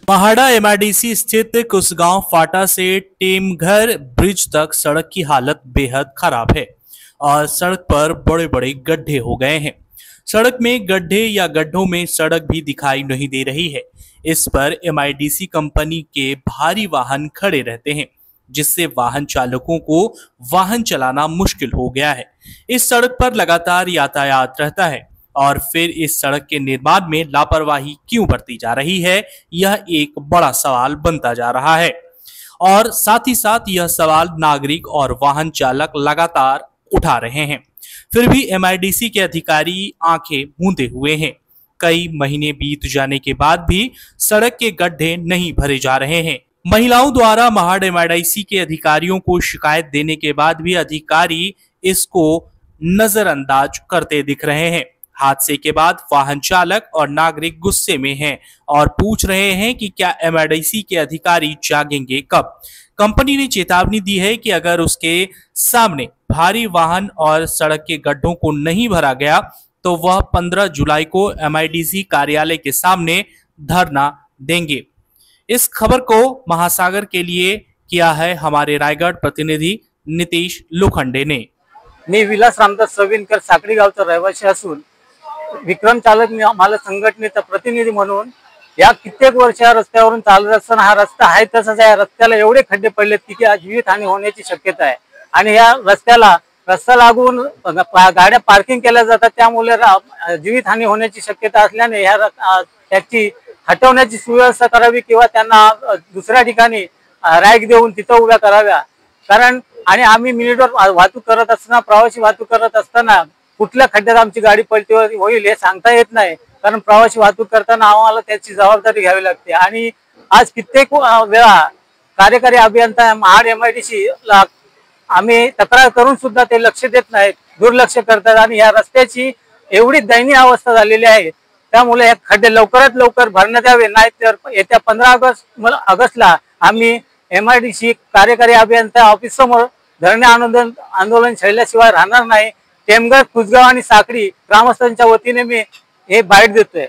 MHADA MIDC स्थित कुसगांव फाटा से Temghar bridge तक सड़क की हालत बेहद खराब है और सड़क पर बड़े बड़े गड्ढे हो गए हैं। सड़क में गड्ढे या गड्ढों में सड़क भी दिखाई नहीं दे रही है। इस पर एमआईडीसी कंपनी के भारी वाहन खड़े रहते हैं, जिससे वाहन चालकों को वाहन चलाना मुश्किल हो गया है। इस सड़क पर लगातार यातायात रहता है और फिर इस सड़क के निर्माण में लापरवाही क्यों बरती जा रही है, यह एक बड़ा सवाल बनता जा रहा है। और साथ ही साथ यह सवाल नागरिक और वाहन चालक लगातार उठा रहे हैं। फिर भी एमआईडीसी के अधिकारी आंखें मूंदे हुए हैं। कई महीने बीत जाने के बाद भी सड़क के गड्ढे नहीं भरे जा रहे हैं। महिलाओं द्वारा महाड़ एमआईडीसी के अधिकारियों को शिकायत देने के बाद भी अधिकारी इसको नजरअंदाज करते दिख रहे हैं। हादसे के बाद वाहन चालक और नागरिक गुस्से में हैं और पूछ रहे हैं कि क्या एमआईडीसी के अधिकारी जागेंगे कब। कंपनी ने चेतावनी दी है कि अगर उसके सामने भारी वाहन और सड़क के गड्ढों को नहीं भरा गया तो वह 15 जुलाई को एमआईडीसी कार्यालय के सामने धरना देंगे। इस खबर को महासागर के लिए किया है हमारे रायगढ़ प्रतिनिधि नितीश लोखंडे ने। मी विलास रामदास सविनकर साकडी गावचा रहिवासी असून विक्रम चालक मालक संघटनेचा प्रतिनिधी म्हणून या कित्येक वर्ष या रस्त्यावरून चालत असताना हा रस्ता आहे तसाच आहे। रस्त्याला एवढे खड्डे पडलेत की जीवितहानी होण्याची शक्यता आहे आणि या रस्ता लागून गाड्या पार्किंग केल्या जातात, त्यामुळे जीवितहानी होण्याची शक्यता असल्याने त्याची हटवण्याची सुव्यवस्था करावी किंवा त्यांना दुसऱ्या ठिकाणी रॅक देऊन तिथं उभ्या कराव्या। कारण आणि आम्ही मिनिटवर वाहतूक करत असताना, प्रवासी वाहतूक करत असताना कुठल्या खड्ड्यात आमची गाडी पलटी होईल हे सांगता येत नाही, कारण प्रवासी वाहतूक करताना आम्हाला त्याची जबाबदारी घ्यावी लागते। आणि आज कित्येक वेळा कार्यकारी अभियंता महाड एमआयडीसी ला आम्ही तक्रार करून सुद्धा ते लक्ष देत नाहीत, दुर्लक्ष करतात आणि या रस्त्याची एवढी दयनीय अवस्था झालेली आहे। त्यामुळे हे खड्डे लवकरात लवकर भरण्यात यावे, नाहीतर येत्या 15 ऑगस्टला आम्ही एमआयडीसी कार्यकारी अभियंता ऑफिस समोर धरणे आंदोलन छेडल्याशिवाय राहणार नाही। टेमघर, कुसगाव आणि साकडी ग्रामस्थांच्या वतीने मी हे बाईट देतोय।